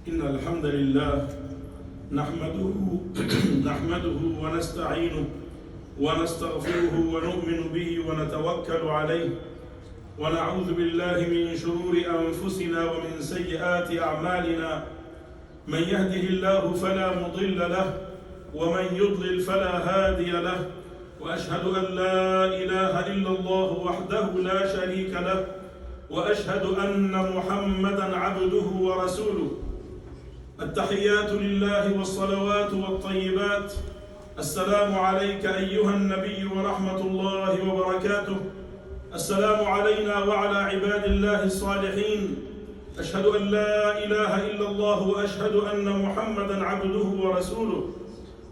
إن الحمد لله نحمده ونستعينه ونستغفره ونؤمن به ونتوكل عليه ونعوذ بالله من شرور أنفسنا ومن سيئات أعمالنا من يهده الله فلا مضل له ومن يضلل فلا هادي له وأشهد أن لا إله إلا الله وحده لا شريك له وأشهد أن محمدًا عبده ورسوله. التحيات لله والصلوات والطيبات. السلام عليك أيها النبي ورحمة الله وبركاته. السلام علينا وعلى عباد الله الصالحين. أشهد أن لا إله إلا الله وأشهد أن محمدًا عبده ورسوله.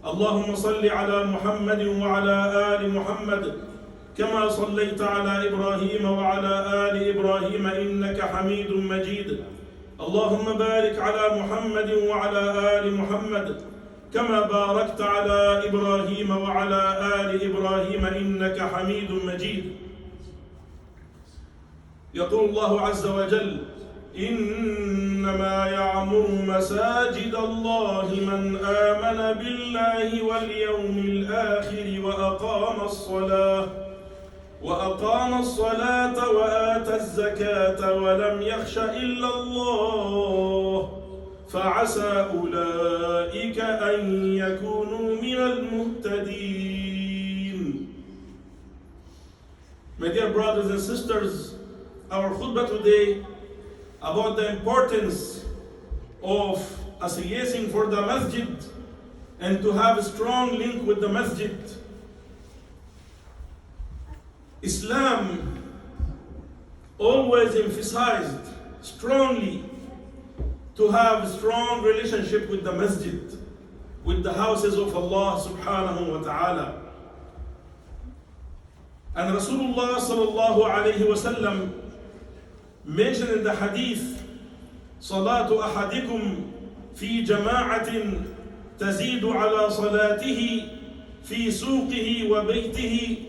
اللهم صل على محمد وعلى آل محمد كما صليت على إبراهيم وعلى آل إبراهيم إنك حميد مجيد. اللهم بارك على محمد وعلى آل محمد كما باركت على إبراهيم وعلى آل إبراهيم إنك حميد مجيد. يقول الله عز وجل: إنما يعمر مساجد الله من آمن بالله واليوم الآخر وأقام الصلاة وآتى الزكاة ولم يخش إلا الله فعسى أولئك أن يكونوا من المهتدين. My dear brothers and sisters, our khutbah today about the importance of associating for the masjid and to have a strong link with the masjid. Islam always emphasized strongly to have a strong relationship with the masjid, with the houses of Allah subhanahu wa ta'ala. And Rasulullah sallallahu alayhi wa sallam mentioned in the hadith, صلاة أحدكم في جماعة تزيد على صلاته في سوقه وبيته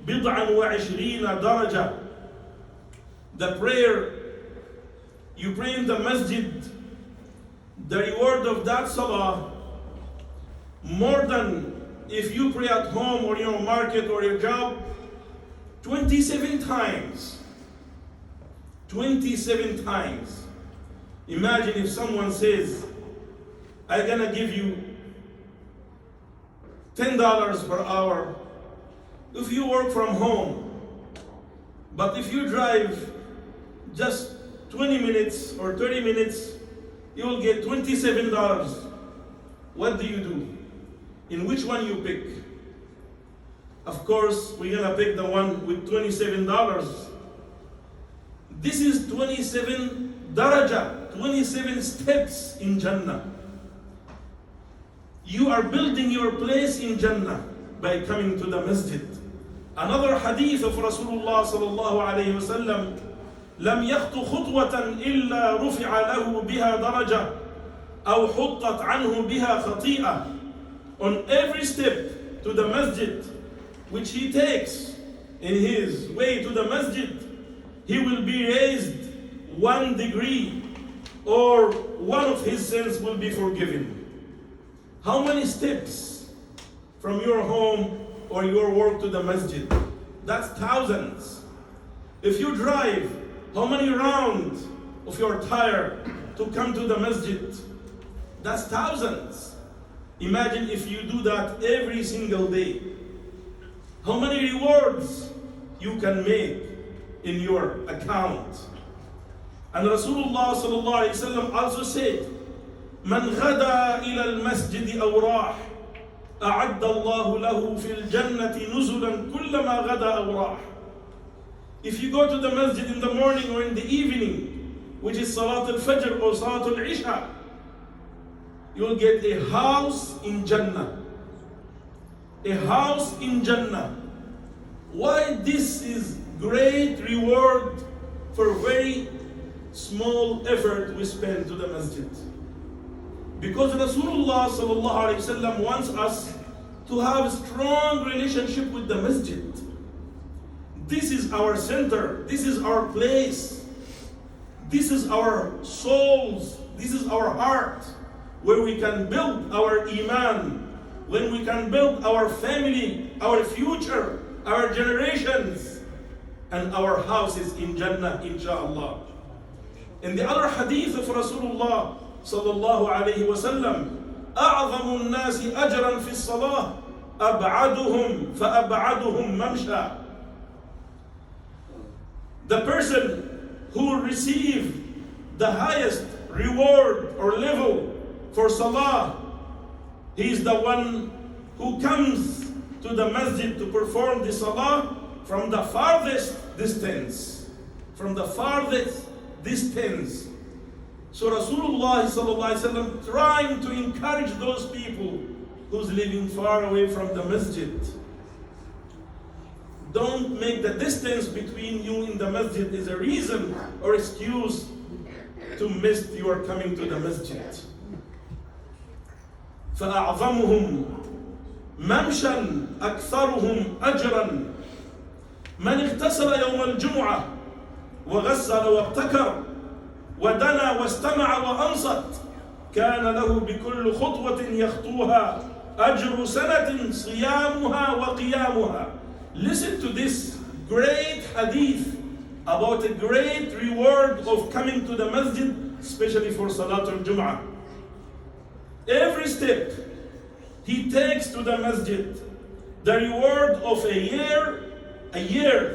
بضعا وعشرين درجة. The prayer you pray in the masjid, the reward of that salah more than if you pray at home or your market or your job 27 times. 27 times. Imagine if someone says, I'm gonna give you $10 per hour if you work from home, but if you drive just 20 minutes or 30 minutes, you will get $27. What do you do? In which one you pick? Of course, we're gonna pick the one with $27. This is 27 daraja, 27 steps in Jannah. You are building your place in Jannah by coming to the masjid. Another hadith of Rasulullah sallallahu alayhi wa sallam: لم يخطو خطوة إلا رفع له بها درجة أو حطت عنه بها خطيئة. On every step to the masjid which he takes in his way to the masjid, he will be raised 1 degree, or one of his sins will be forgiven. How many steps from your home or your work to the masjid? That's thousands. If you drive, how many rounds of your tire to come to the masjid? That's thousands. Imagine if you do that every single day. How many rewards you can make in your account. And Rasulullah sallallahu alayhi wa sallam also said, من غدا إلى المسجد أو راح أعد الله له في الجنة نزلا كلما غدا أو راح. If you go to the masjid in the morning or in the evening, which is Salat al-Fajr or Salat al-Isha, you will get a house in Jannah. A house in Jannah. Why this is great reward for very small effort we spend to the masjid? Because Rasulullah sallallahu alaihi wasallam wants us to have a strong relationship with the masjid. This is our center. This is our place. This is our souls. This is our heart, where we can build our iman, when we can build our family, our future, our generations, and our houses in Jannah, inshaAllah. In the other hadith of Rasulullah sallallahu alayhi wa sallam, أعظم الناس أجرا في الصلاة أبعدهم فأبعدهم ممشى. The person who receives the highest reward or level for salah, he is the one who comes to the masjid to perform the salah from the farthest distance. From the farthest distance. So Rasulullah sallallahu alaihi wasallam trying to encourage those people who's living far away from the masjid. Don't make the distance between you and the masjid is a reason or excuse to miss your coming to the masjid. فأعظمهم ممشا أكثرهم أجرا من اغتسل يوم الجمعة وغسل وابتكر ودنا واستمع وأنصت كان له بكل خطوة يخطوها أجر سنة صيامها وقيامها. Listen to this great hadith about a great reward of coming to the masjid, especially for Salatul Jum'ah. Every step he takes to the masjid, the reward of a year,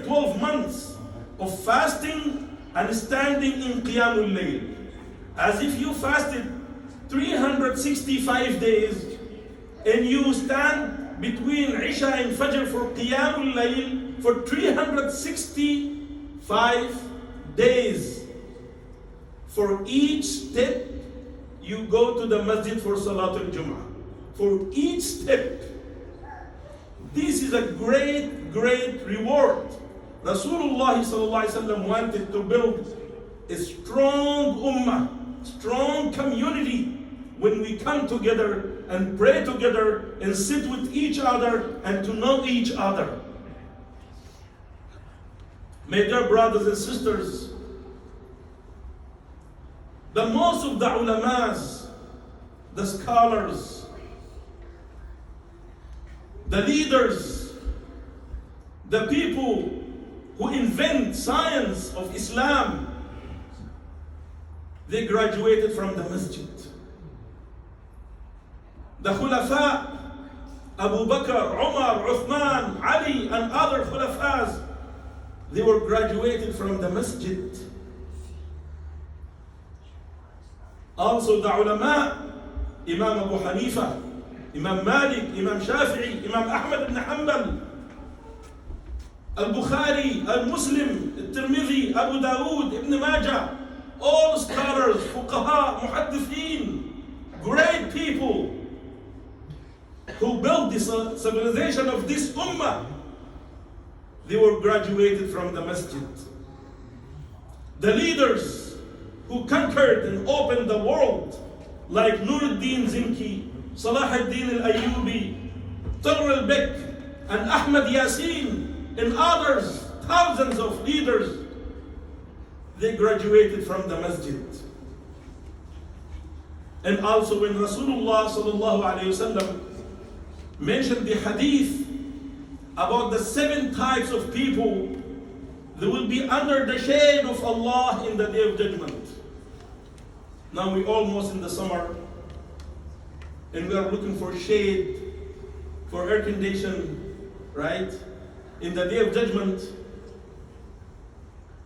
12 months of fasting and standing in Qiyamul Layl. As if you fasted 365 days and you stand between Isha and Fajr for Qiyamul Layl for 365 days. For each step you go to the masjid for Salatul Jum'ah. For each step. This is a great, great reward. Rasulullah sallallahu alaihi wasallam wanted to build a strong ummah, strong community when we come together and pray together and sit with each other and to know each other. My dear brothers and sisters, the most of the ulamas, the scholars, the leaders, the people who invent science of Islam, they graduated from the masjid. The khulafa, Abu Bakr, Umar, Uthman, Ali, and other khulafas, they were graduated from the masjid. Also the ulama, Imam Abu Hanifa, Imam Malik, Imam Shafi'i, Imam Ahmad ibn Hanbal, Al-Bukhari, Al-Muslim, Al-Tirmidhi, Abu Dawood, Ibn Majah, all scholars, fuqaha, muhaddithin, great people who built this civilization of this ummah, they were graduated from the masjid. The leaders who conquered and opened the world, like Nuruddin Zinki, Salah ad-Din al-Ayyubi, Tarr al-Bek, and Ahmad Yasin, and others, thousands of leaders, they graduated from the masjid. And also when Rasulullah sallallahu alayhi wasallam mentioned the hadith about the 7 types of people that will be under the shade of Allah in the Day of Judgment. Now we're almost in the summer and we are looking for shade, for air condition, right? In the Day of Judgment,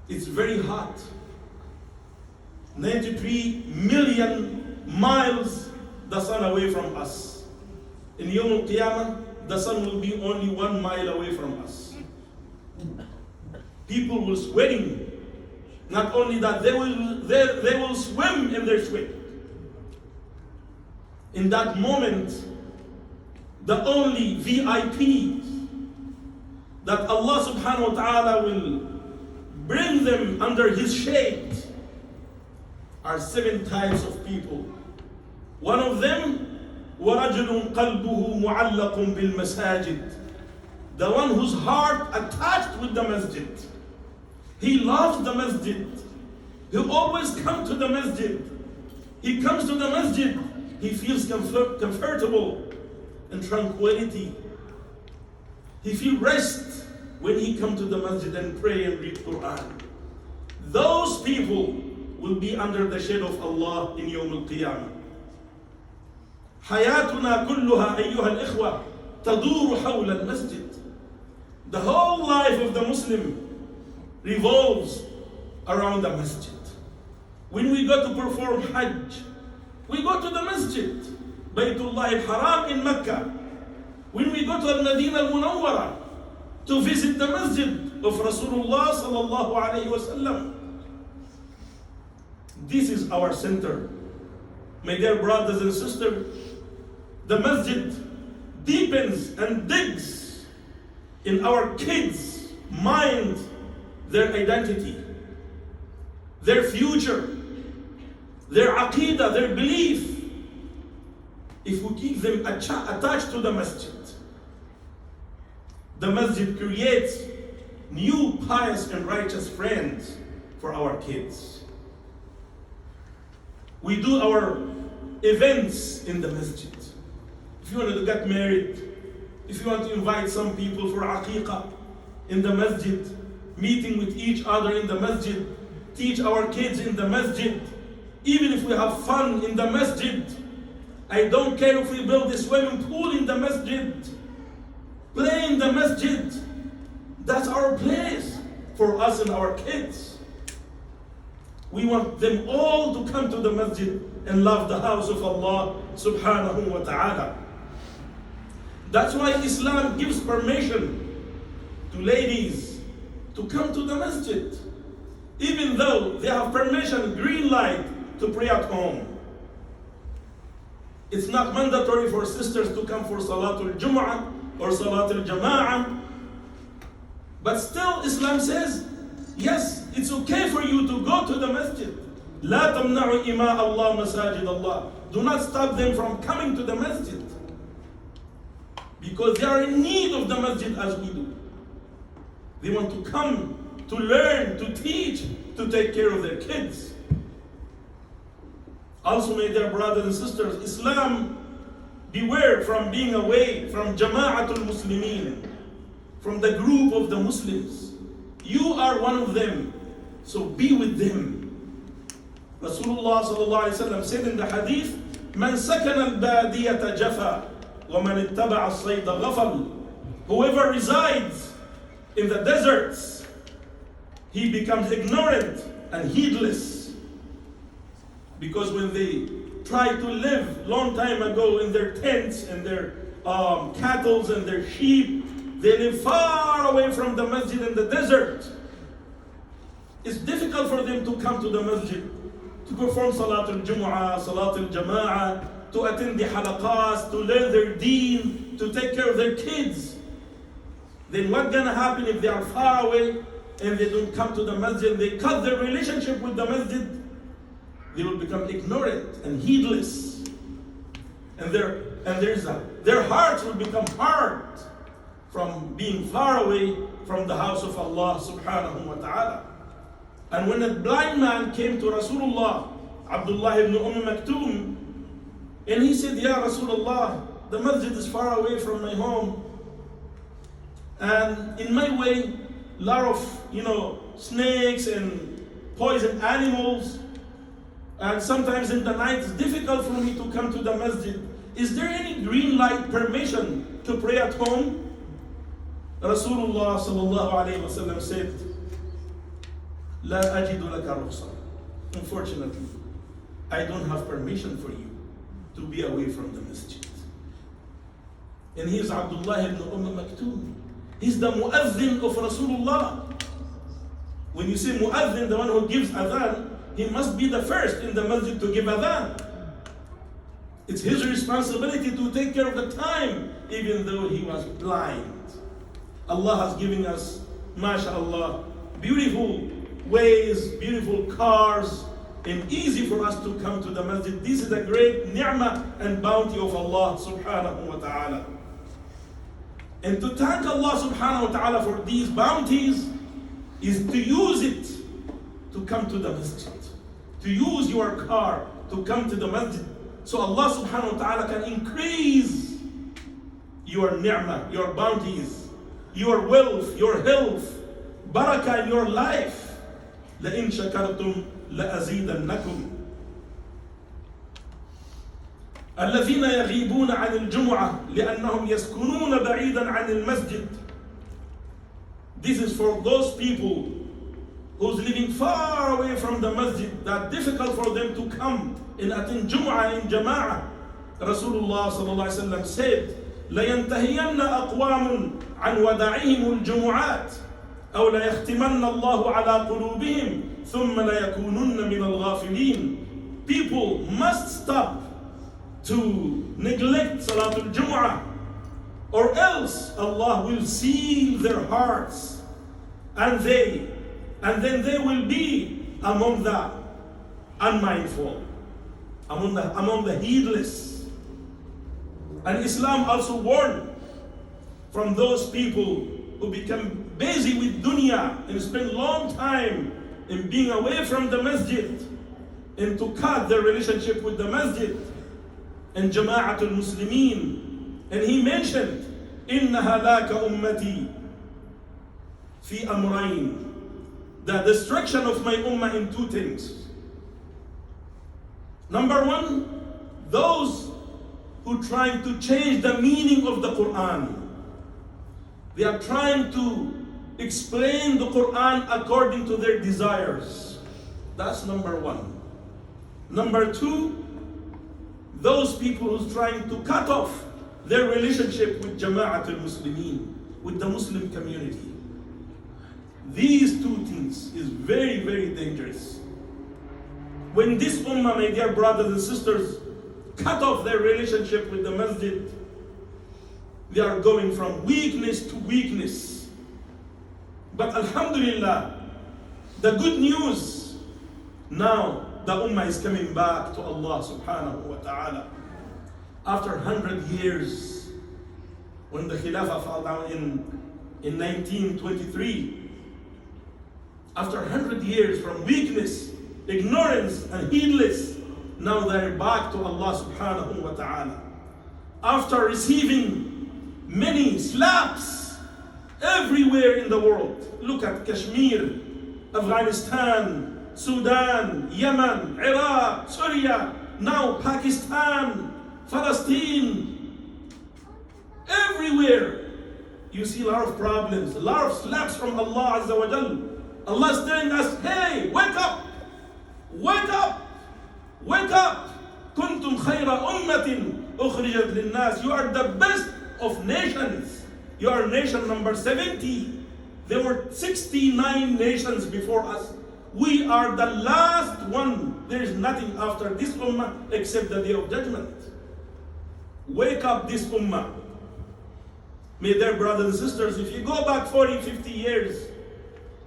it's very hot. 93 million miles the sun away from us. In Yawm al-Qiyamah, the sun will be only 1 mile away from us. People will sweating. Not only that, they will swim in their sweat. In that moment, the only VIP that Allah subhanahu wa ta'ala will bring them under His shade are 7 types of people. One of them, وَرَجُلٌ قَلْبُهُ مُعَلَّقٌ بِالْمَسَاجِدِ, the one whose heart attached with the masjid. He loves the masjid. He always comes to the masjid. He comes to the masjid, he feels comfortable and tranquility. He feels rest when he comes to the masjid and pray and read Quran. Those people will be under the shade of Allah in Yawm al-Qiyamah. حياتنا كلها أيها الإخوة تدور حول المسجد. The whole life of the Muslim revolves around the masjid. When we go to perform Hajj, we go to the masjid, Baytullah al-Haram in Mecca. When we go to Al-Madinah al-Munawwara to visit the masjid of Rasulullah sallallahu alayhi wa sallam. This is our center. My dear brothers and sisters, the masjid deepens and digs in our kids' mind, their identity, their future, their aqidah, their belief. If we keep them attached to the masjid creates new pious and righteous friends for our kids. We do our events in the masjid. If you want to get married, if you want to invite some people for aqiqah in the masjid, meeting with each other in the masjid, teach our kids in the masjid, even if we have fun in the masjid. I don't care if we build a swimming pool in the masjid, play in the masjid. That's our place for us and our kids. We want them all to come to the masjid and love the house of Allah subhanahu wa ta'ala. That's why Islam gives permission to ladies to come to the masjid, even though they have permission, green light, to pray at home. It's not mandatory for sisters to come for Salatul Jum'ah or Salatul Jama'ah. But still Islam says, yes, it's okay for you to go to the masjid. لا تمنعوا إماء الله مساجد الله. Do not stop them from coming to the masjid. Because they are in need of the masjid as we do. They want to come to learn, to teach, to take care of their kids. Also, my dear brothers and sisters, Islam, beware from being away from Jama'atul Muslimin, from the group of the Muslims. You are one of them, so be with them. Rasulullah sallallahu alaihi wasallam said in the hadith, "Man sakana al-badiyata jafa, wa man ittaba'a as-sayda ghafal." Whoever resides in the deserts, he becomes ignorant and heedless. Because when they tried to live long time ago in their tents and their cattle and their sheep, they live far away from the masjid in the desert. It's difficult for them to come to the masjid, to perform Salatul Jumu'ah, Salatul Jama'ah, to attend the halaqas, to learn their deen, to take care of their kids. Then what's gonna happen if they are far away and they don't come to the masjid, they cut their relationship with the masjid? They will become ignorant and heedless. And their hearts will become hard from being far away from the house of Allah subhanahu wa ta'ala. And when a blind man came to Rasulullah, Abdullah ibn Maktoum, and he said, "Ya Rasulullah, the masjid is far away from my home. And in my way, a lot of snakes and poison animals. And sometimes in the night it's difficult for me to come to the masjid. Is there any green light permission to pray at home?" Rasulullah sallallahu alayhi wa sallam said, "La ajidu laka rukhsa." Unfortunately, I don't have permission for you to be away from the masjid. And he is Abdullah ibn Maktoum. He's the muazzin of Rasulullah. When you say muazzin, the one who gives adhan, he must be the first in the masjid to give adhan. It's his responsibility to take care of the time, even though he was blind. Allah has given us, mashallah, beautiful ways, beautiful cars, and easy for us to come to the masjid. This is a great ni'mah and bounty of Allah subhanahu wa ta'ala. And to thank Allah subhanahu wa ta'ala for these bounties is to use it to come to the masjid. To use your car, to come to the masjid. So Allah subhanahu wa ta'ala can increase your ni'mah, your bounties, your wealth, your health, barakah in your life. لَإِن شَكَرْتُمْ لَأَزِيدَنَّكُمْ. الذين يغيبون عن الجمعة لأنهم يسكنون بعيدا عن المسجد. This is for those people who's living far away from the masjid, that difficult for them to come and attend Jum'ah in Jama'ah. Rasulullah sallallahu alaihi wasallam said, لَيَنْتَهِيَنَّ أَقْوَامٌ عَنْ وَدَعِهِمُ الْجُمُعَاتِ أَوْ لَيَخْتِمَنَّ اللَّهُ عَلَى قُلُوبِهِمْ ثُمَّ لَيَكُونُنَّ مِنَ الْغَافِلِينَ. People must stop to neglect Salatul Jum'ah, or else Allah will seal their hearts, and then they will be among the unmindful, among the heedless. And Islam also warned from those people who become busy with dunya and spend long time in being away from the masjid, and to cut their relationship with the masjid and Jama'atul Muslimin. And he mentioned, إِنَّ هَلَاكَ أُمَّتِي فِي أَمْرَيْنِ, the destruction of my ummah in two things. Number one, those who trying to change the meaning of the Quran. They are trying to explain the Quran according to their desires. That's number one. Number two, those people who's trying to cut off their relationship with Jama'atul Muslimin, with the Muslim community. These two things is very, very dangerous. When this ummah, my dear brothers and sisters, cut off their relationship with the masjid, they are going from weakness to weakness. But alhamdulillah, the good news, now the ummah is coming back to Allah subhanahu wa ta'ala. After 100 years, when the Khilafah fell down in 1923, after 100 years from weakness, ignorance and heedless, now they're back to Allah subhanahu wa ta'ala. After receiving many slaps everywhere in the world. Look at Kashmir, Afghanistan, Sudan, Yemen, Iraq, Syria, now Pakistan, Palestine. Everywhere you see a lot of problems, a lot of slaps from Allah Azza wa Jal. Allah is telling us, hey, wake up, wake up, wake up. Kuntum khayra ummatin ukhrijat linnas. You are the best of nations. You are nation number 70. There were 69 nations before us. We are the last one. There is nothing after this ummah except the day of judgment. Wake up this ummah. My dear brothers and sisters, if you go back 40, 50 years,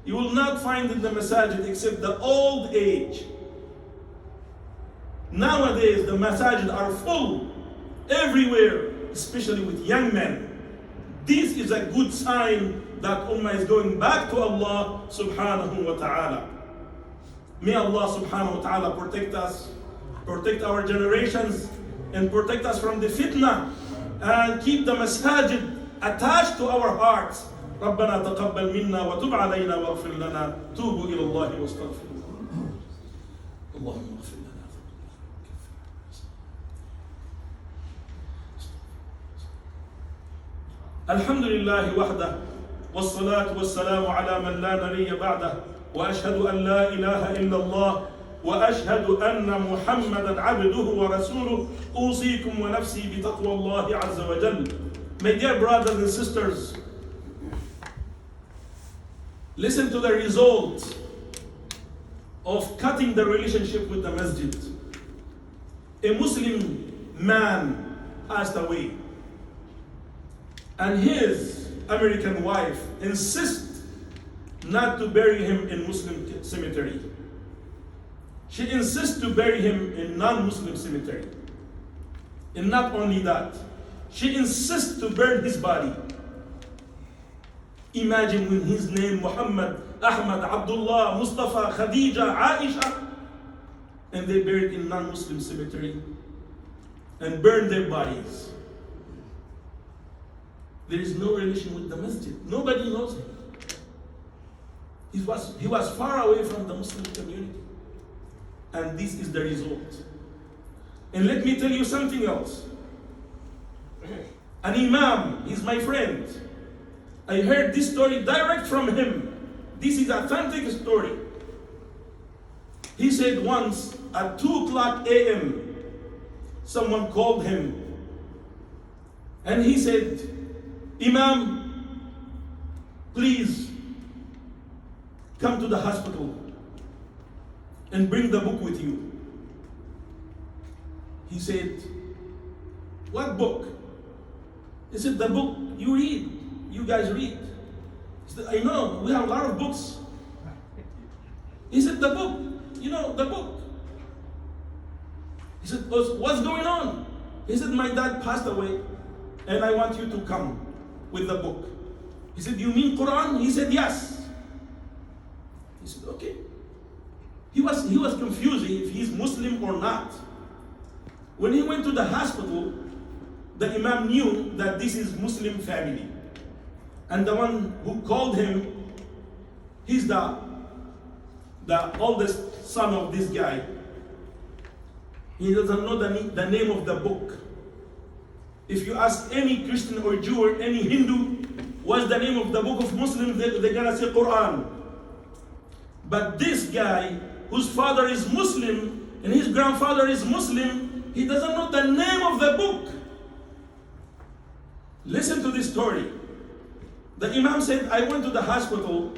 you will not find in the masajid except the old age. Nowadays, the masajid are full everywhere, especially with young men. This is a good sign that ummah is going back to Allah subhanahu wa ta'ala. May Allah subhanahu wa ta'ala protect us, protect our generations, and protect us from the fitna, and keep the masajid attached to our hearts. ربنا تقبل منا وتب علينا واغفر لنا توبوا إلى الله واستغفروا اللهم اغفر لنا. الحمد لله وحده والصلاة والسلام على من لا نبي بعده وأشهد أن لا إله إلا الله وأشهد أن محمدا عبده ورسوله أوصيكم ونفسي بتقوى الله عز وجل. My dear brothers and sisters, listen to the result of cutting the relationship with the masjid. A Muslim man passed away, and his American wife insists not to bury him in Muslim cemetery. She insists to bury him in non-Muslim cemetery. And not only that, she insists to burn his body. Imagine when his name Muhammad, Ahmad, Abdullah, Mustafa, Khadija, Aisha, and they buried in non-Muslim cemetery and burned their bodies. There is no relation with the masjid. Nobody knows him. He was far away from the Muslim community. And this is the result. And let me tell you something else. An imam, he's my friend. I heard this story direct from him. This is authentic story. He said once at 2:00 a.m., someone called him. And he said, Imam, please come to the hospital and bring the book with you. He said, what book? He said, the book you read, you guys read. He said, I know, we have a lot of books. He said, the book, the book. He said, what's going on? He said, my dad passed away and I want you to come with the book. He said, you mean Quran? He said, yes. He said, okay. He was confused if he's Muslim or not. When he went to the hospital, the Imam knew that this is Muslim family. And the one who called him, he's the oldest son of this guy. He doesn't know the name of the book. If you ask any Christian or Jew or any Hindu, what's the name of the book of Muslims, they're gonna say Quran. But this guy, whose father is Muslim and his grandfather is Muslim, he doesn't know the name of the book. Listen to this story. The Imam said, I went to the hospital,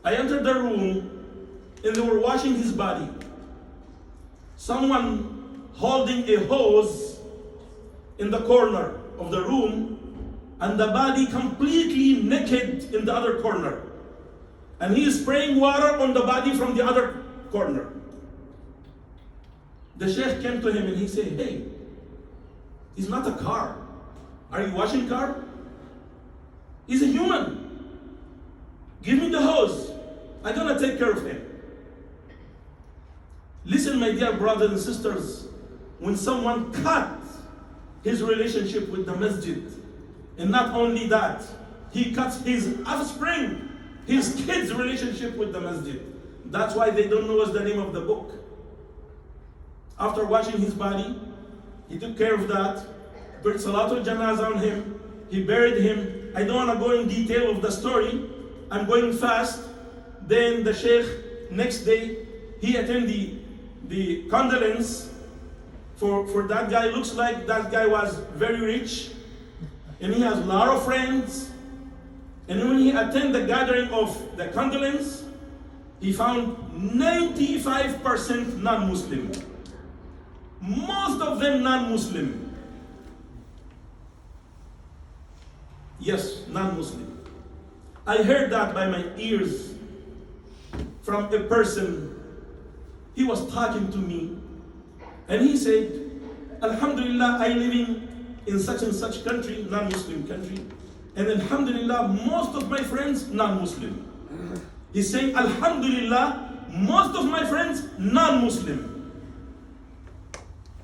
I entered the room, and they were washing his body. Someone holding a hose in the corner of the room, and the body completely naked in the other corner. And he is spraying water on the body from the other corner. The Sheikh came to him and he said, hey, he's not a car. Are you washing car? He's a human. Give me the hose. I'm gonna take care of him. Listen, my dear brothers and sisters, when someone cuts his relationship with the masjid, and not only that, he cuts his offspring, his kids' relationship with the masjid. That's why they don't know what's the name of the book. After washing his body, he took care of that, put Salatul Janazah on him, he buried him. I don't want to go in detail of the story. I'm going fast. Then the Sheikh, next day, he attended the condolence for that guy. Looks like that guy was very rich, and he has a lot of friends. And when he attended the gathering of the condolence, he found 95% non-Muslim. Most of them non-Muslim. Yes, non-Muslim. I heard that by my ears from a person. He was talking to me, and he said, Alhamdulillah, I living in such and such country, non-Muslim country, and Alhamdulillah, most of my friends non-Muslim. He's saying, Alhamdulillah, most of my friends non-Muslim.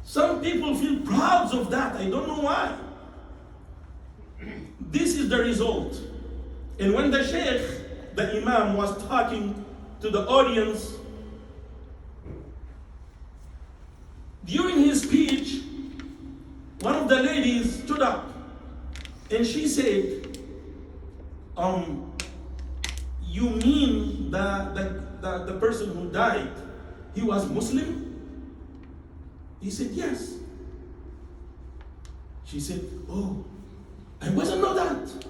Some people feel proud of that. I don't know why. This is the result. And when the Sheikh, the Imam, was talking to the audience, during his speech, one of the ladies stood up and she said, you mean the person who died, he was Muslim? He said, yes. She said, oh, I wasn't know that.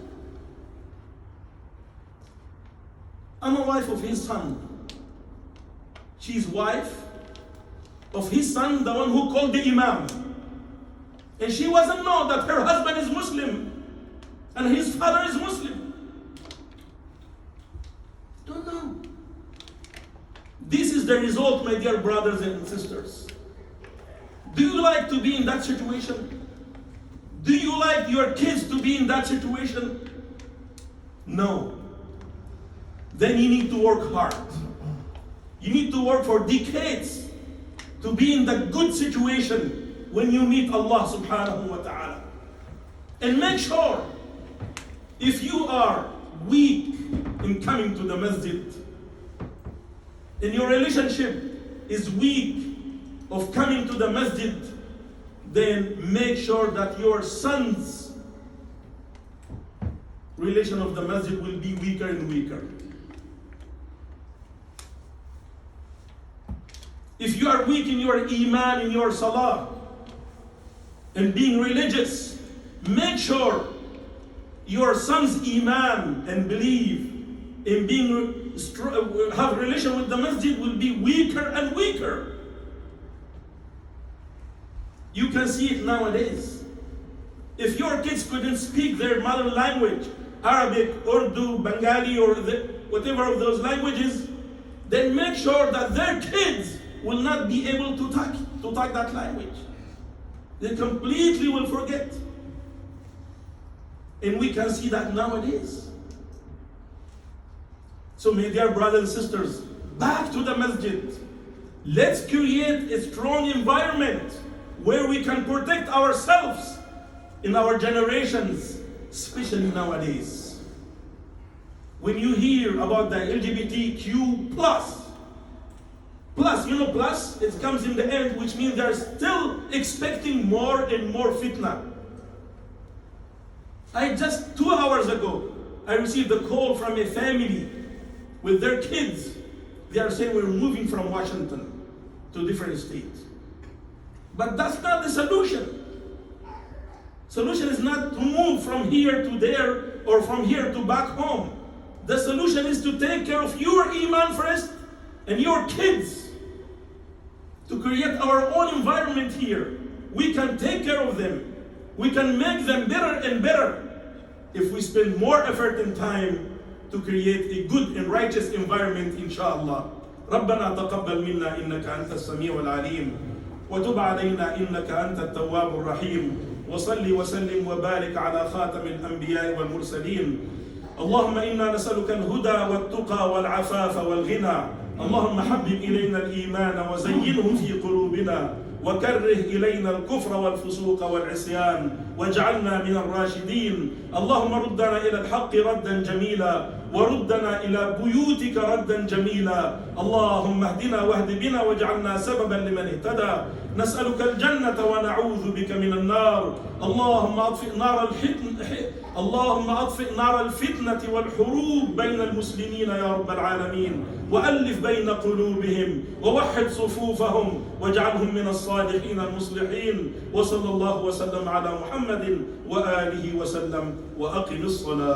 I'm a wife of his son. She's wife of his son, the one who called the Imam. And she wasn't know that her husband is Muslim and his father is Muslim. Don't know. This is the result, my dear brothers and sisters. Do you like to be in that situation? Do you like your kids to be in that situation? No. Then you need to work hard. You need to work for decades to be in the good situation when you meet Allah subhanahu wa ta'ala. And make sure, if you are weak in coming to the masjid, and your relationship is weak of coming to the masjid, then make sure that your son's relation of the masjid will be weaker and weaker. If you are weak in your iman, in your salah, and being religious, make sure your son's iman and belief in being have relation with the masjid will be weaker and weaker. You can see it nowadays. If your kids couldn't speak their mother language, Arabic, Urdu, Bengali, or whatever of those languages, then make sure that their kids will not be able to talk that language. They completely will forget. And we can see that nowadays. So my dear brothers and sisters, back to the masjid. Let's create a strong environment where we can protect ourselves in our generations, especially nowadays. When you hear about the LGBTQ+, plus, it comes in the end, which means they're still expecting more and more fitna. Just 2 hours ago, I received a call from a family with their kids. They are saying we're moving from Washington to different states. But that's not the solution. Solution is not to move from here to there or from here to back home. The solution is to take care of your iman first and your kids. To create our own environment here. We can take care of them. We can make them better and better if we spend more effort and time to create a good and righteous environment, inshallah. ربنا تقبل منا إنك أنت السميع العليم وتب علينا إنك أنت التواب الرحيم وصلي وسلم وبارك على خاتم الأنبياء والمرسلين. اللهم إنا نسألك الهدى والتقى والعفاف والغنى. اللهم حبب إلينا الإيمان وزينه في قلوبنا وكره إلينا الكفر والفسوق والعصيان واجعلنا من الراشدين. اللهم ردنا إلى الحق ردا جميلا وردنا إلى بيوتك ردا جميلا. اللهم اهدنا واهد بنا واجعلنا سببا لمن اهتدى. نسألك الجنة ونعوذ بك من النار. اللهم أطفئ نار الفتنة والحروب بين المسلمين يا رب العالمين وألف بين قلوبهم ووحد صفوفهم واجعلهم من الصالحين المصلحين. وصلى الله وسلم على محمد وآله وسلم وأقم الصلاة.